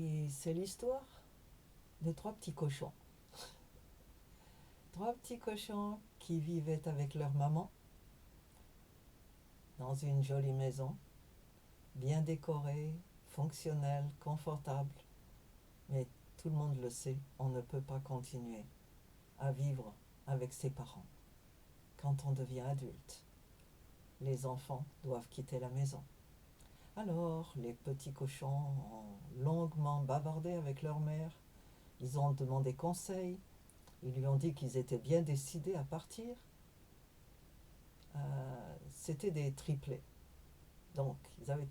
Et c'est l'histoire de trois petits cochons. Trois petits cochons qui vivaient avec leur maman dans une jolie maison, bien décorée, fonctionnelle, confortable. Mais tout le monde le sait, on ne peut pas continuer à vivre avec ses parents. Quand on devient adulte, les enfants doivent quitter la maison. Alors, les petits cochons ont longuement bavardé avec leur mère. Ils ont demandé conseil. Ils lui ont dit qu'ils étaient bien décidés à partir. C'était des triplés. Donc, ils avaient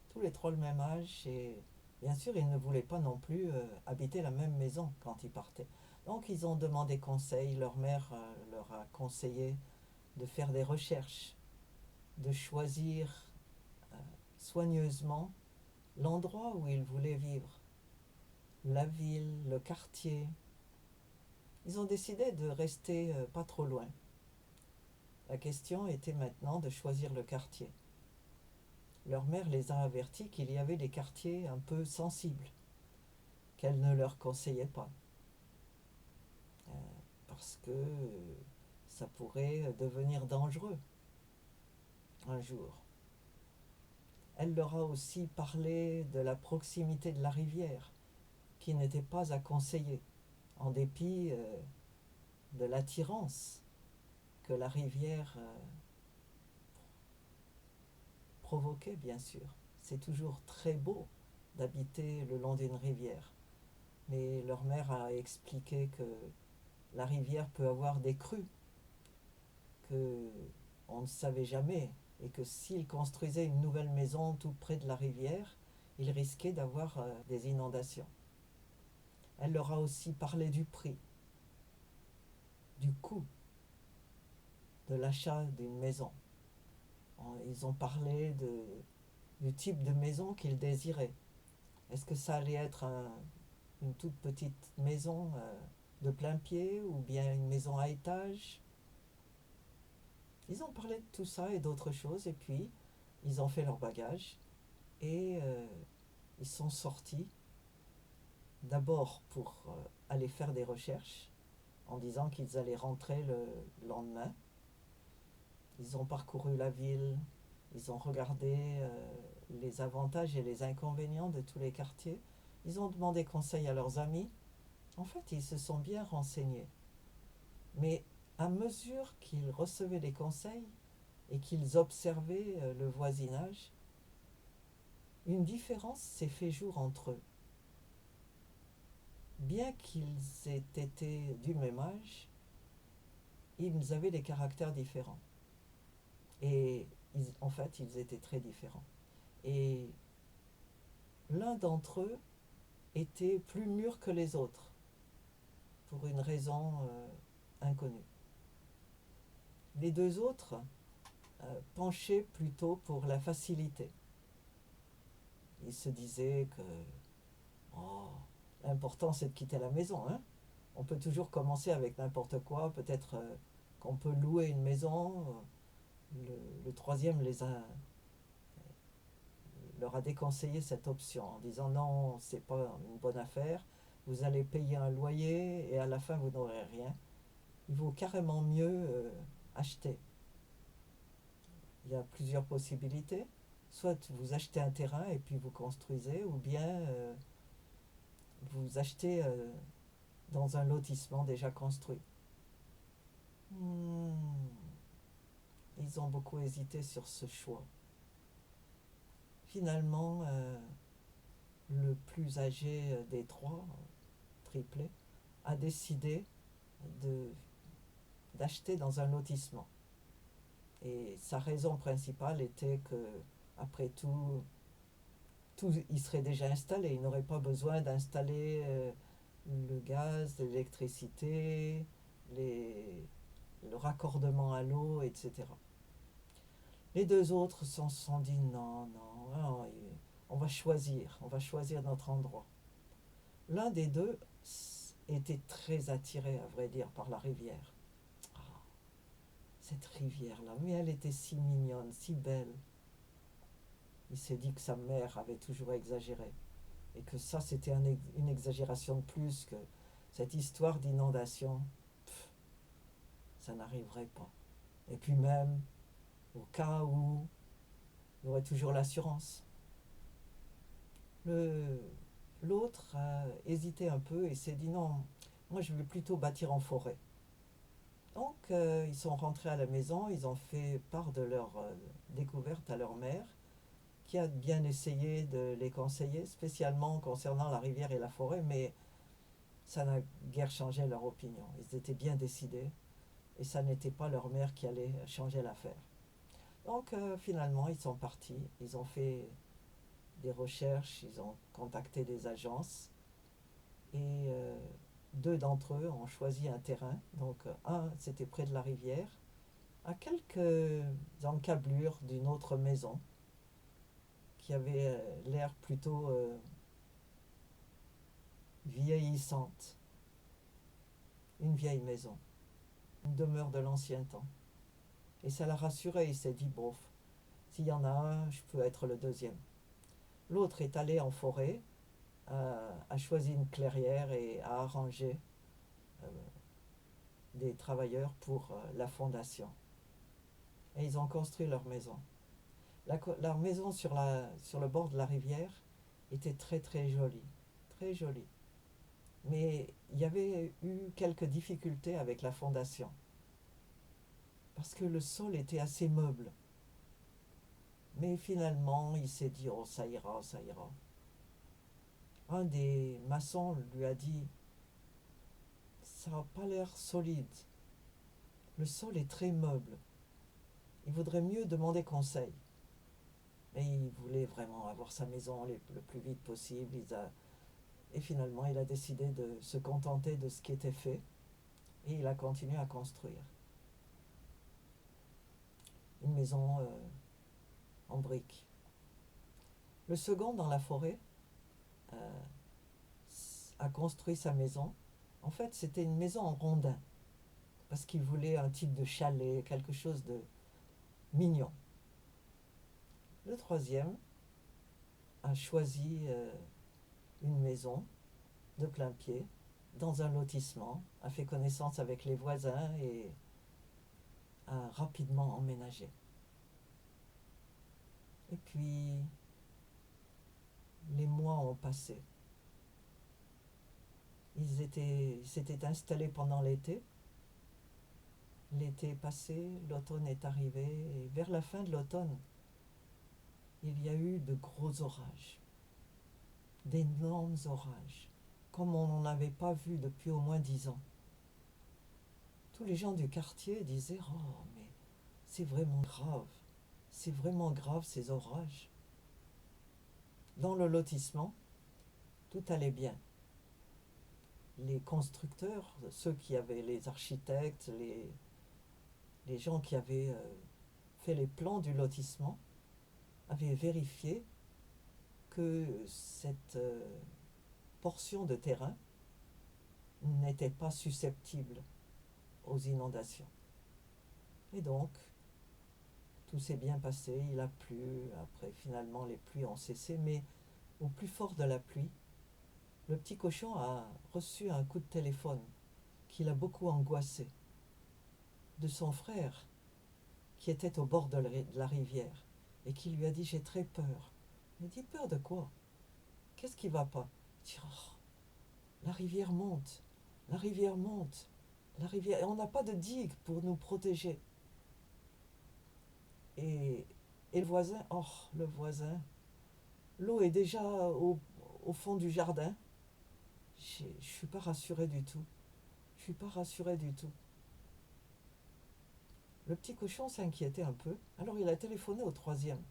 tous les trois le même âge et bien sûr, ils ne voulaient pas non plus habiter la même maison quand ils partaient. Donc, ils ont demandé conseil. Leur mère leur a conseillé de faire des recherches, de choisir soigneusement l'endroit où ils voulaient vivre, la ville, le quartier. Ils ont décidé de rester pas trop loin. La question était maintenant de choisir le quartier. Leur mère les a avertis qu'il y avait des quartiers un peu sensibles, qu'elle ne leur conseillait pas, parce que ça pourrait devenir dangereux un jour. Elle leur a aussi parlé de la proximité de la rivière, qui n'était pas à conseiller, en dépit de l'attirance que la rivière provoquait, bien sûr. C'est toujours très beau d'habiter le long d'une rivière. Mais leur mère a expliqué que la rivière peut avoir des crues, que on ne savait jamais, et que s'ils construisaient une nouvelle maison tout près de la rivière, ils risquaient d'avoir des inondations. Elle leur a aussi parlé du prix, du coût de l'achat d'une maison. Ils ont parlé du type de maison qu'ils désiraient. Est-ce que ça allait être une toute petite maison de plein pied ou bien une maison à étage? Ils ont parlé de tout ça et d'autres choses et puis ils ont fait leur bagage et ils sont sortis d'abord pour aller faire des recherches en disant qu'ils allaient rentrer le lendemain. Ils ont parcouru la ville, ils ont regardé les avantages et les inconvénients de tous les quartiers. Ils ont demandé conseil à leurs amis. En fait, ils se sont bien renseignés. Mais à mesure qu'ils recevaient des conseils et qu'ils observaient le voisinage, une différence s'est fait jour entre eux. Bien qu'ils aient été du même âge, ils avaient des caractères différents. Et en fait, ils étaient très différents. Et l'un d'entre eux était plus mûr que les autres, pour une raison inconnue. Les deux autres penchaient plutôt pour la facilité. Ils se disaient que oh, l'important c'est de quitter la maison. Hein. On peut toujours commencer avec n'importe quoi. Peut-être qu'on peut louer une maison. Le troisième leur a déconseillé cette option en disant non, c'est pas une bonne affaire. Vous allez payer un loyer et à la fin vous n'aurez rien. Il vaut carrément mieux acheter. Il y a plusieurs possibilités. Soit vous achetez un terrain et puis vous construisez, ou bien vous achetez dans un lotissement déjà construit. Hmm. Ils ont beaucoup hésité sur ce choix. Finalement, le plus âgé des trois, triplés, a décidé de, d'acheter dans un lotissement. Et sa raison principale était que, après tout y serait déjà installé. Il n'aurait pas besoin d'installer le gaz, l'électricité, le raccordement à l'eau, etc. Les deux autres se sont dit non, non, non, on va choisir notre endroit. L'un des deux était très attiré, à vrai dire, par la rivière. Ah, cette rivière-là, mais elle était si mignonne, si belle. Il s'est dit que sa mère avait toujours exagéré. et que ça c'était une exagération de plus, que cette histoire d'inondation, ça n'arriverait pas. Et puis même, au cas où, il y aurait toujours l'assurance. Le, L'autre a hésité un peu et s'est dit non, moi je vais plutôt bâtir en forêt. Donc ils sont rentrés à la maison, ils ont fait part de leur découverte à leur mère, qui a bien essayé de les conseiller, spécialement concernant la rivière et la forêt, mais ça n'a guère changé leur opinion. Ils étaient bien décidés et ça n'était pas leur mère qui allait changer l'affaire. Donc finalement, ils sont partis, ils ont fait des recherches, ils ont contacté des agences et deux d'entre eux ont choisi un terrain. Donc un, c'était près de la rivière, à quelques encablures d'une autre maison qui avait l'air plutôt vieillissante. Une vieille maison, une demeure de l'ancien temps. Et ça l'a rassuré, il s'est dit, bof, s'il y en a un, je peux être le deuxième. L'autre est allé en forêt, a choisi une clairière et a arrangé euh, des travailleurs pour la fondation. Et ils ont construit leur maison. Leur maison sur le bord de la rivière était très très jolie, très jolie. Mais il y avait eu quelques difficultés avec la fondation, parce que le sol était assez meuble. Mais finalement, il s'est dit, oh ça ira, ça ira. Un des maçons lui a dit, ça n'a pas l'air solide. Le sol est très meuble. Il vaudrait mieux demander conseil. Mais il voulait vraiment avoir sa maison le plus vite possible. Et finalement, il a décidé de se contenter de ce qui était fait. Et il a continué à construire une maison en briques. Le second, dans la forêt, euh, a construit sa maison. En fait, c'était une maison en rondin, parce qu'il voulait un type de chalet, quelque chose de mignon. Le troisième a choisi une maison de plein pied dans un lotissement, a fait connaissance avec les voisins et a rapidement emménagé. Et puis, les mois ont passé. Ils s'étaient installés pendant l'été. L'été est passé, l'automne est arrivé, et vers la fin de l'automne, il y a eu de gros orages, d'énormes orages, comme on n'en avait pas vu depuis au moins 10 ans. Tous les gens du quartier disaient, oh, mais c'est vraiment grave ces orages. Dans le lotissement, tout allait bien. Les constructeurs, ceux qui avaient, les architectes, les gens qui avaient fait les plans du lotissement, avaient vérifié que cette portion de terrain n'était pas susceptible aux inondations. Et donc, tout s'est bien passé, il a plu, après finalement les pluies ont cessé, mais au plus fort de la pluie, le petit cochon a reçu un coup de téléphone qui l'a beaucoup angoissé, de son frère qui était au bord de la rivière et qui lui a dit j'ai très peur. Il dit peur de quoi? Qu'est-ce qui va pas? Il dit oh, la rivière monte, la rivière monte, la rivière, et on n'a pas de digue pour nous protéger. Et, et le voisin, l'eau est déjà au fond du jardin. Je ne suis pas rassurée du tout. Je suis pas rassurée du tout. Le petit cochon s'inquiétait un peu. Alors il a téléphoné au troisième,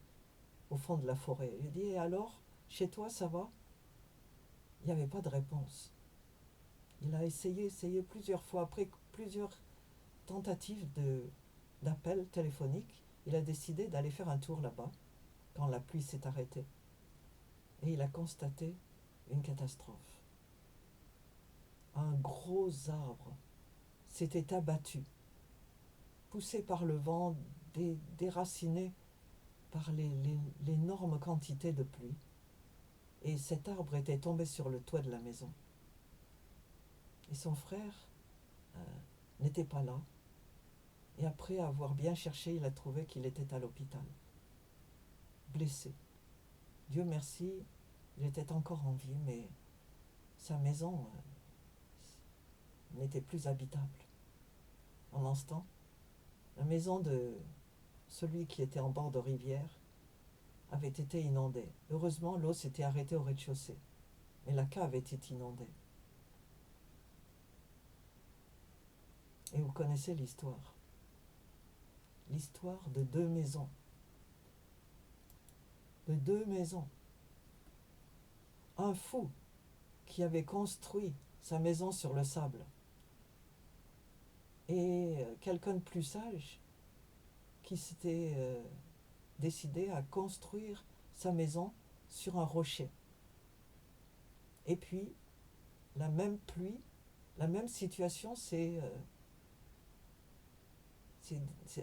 au fond de la forêt. Il a dit et alors, chez toi, ça va? Il n'y avait pas de réponse. Il a essayé plusieurs fois. Après plusieurs tentatives d'appel téléphonique, il a décidé d'aller faire un tour là-bas, quand la pluie s'est arrêtée. Et il a constaté une catastrophe. Un gros arbre s'était abattu, poussé par le vent, déraciné par l'énorme quantité de pluie. Et cet arbre était tombé sur le toit de la maison. Et son frère n'était pas là. Et après avoir bien cherché, il a trouvé qu'il était à l'hôpital, blessé. Dieu merci, il était encore en vie, mais sa maison n'était plus habitable. Pendant ce temps, la maison de celui qui était en bord de rivière avait été inondée. Heureusement, l'eau s'était arrêtée au rez-de-chaussée, mais la cave était inondée. Et vous connaissez l'histoire. L'histoire de deux maisons. De deux maisons. Un fou qui avait construit sa maison sur le sable. Et quelqu'un de plus sage qui s'était décidé à construire sa maison sur un rocher. Et puis, la même pluie, la même situation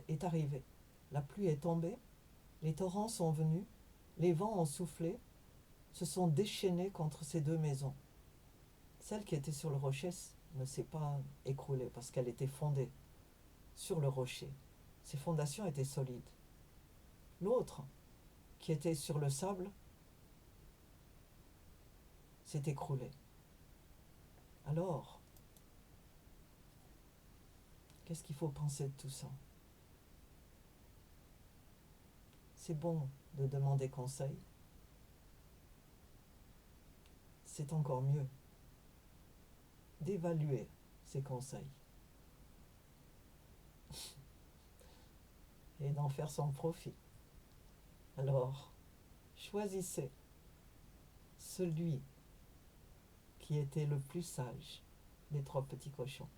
est arrivée. La pluie est tombée, les torrents sont venus, les vents ont soufflé, se sont déchaînés contre ces deux maisons. Celle qui était sur le rocher ne s'est pas écroulée parce qu'elle était fondée sur le rocher. Ses fondations étaient solides. L'autre, qui était sur le sable, s'est écroulée. Alors, qu'est-ce qu'il faut penser de tout ça? C'est bon de demander conseil. C'est encore mieux d'évaluer ces conseils et d'en faire son profit. Alors, choisissez celui qui était le plus sage des trois petits cochons.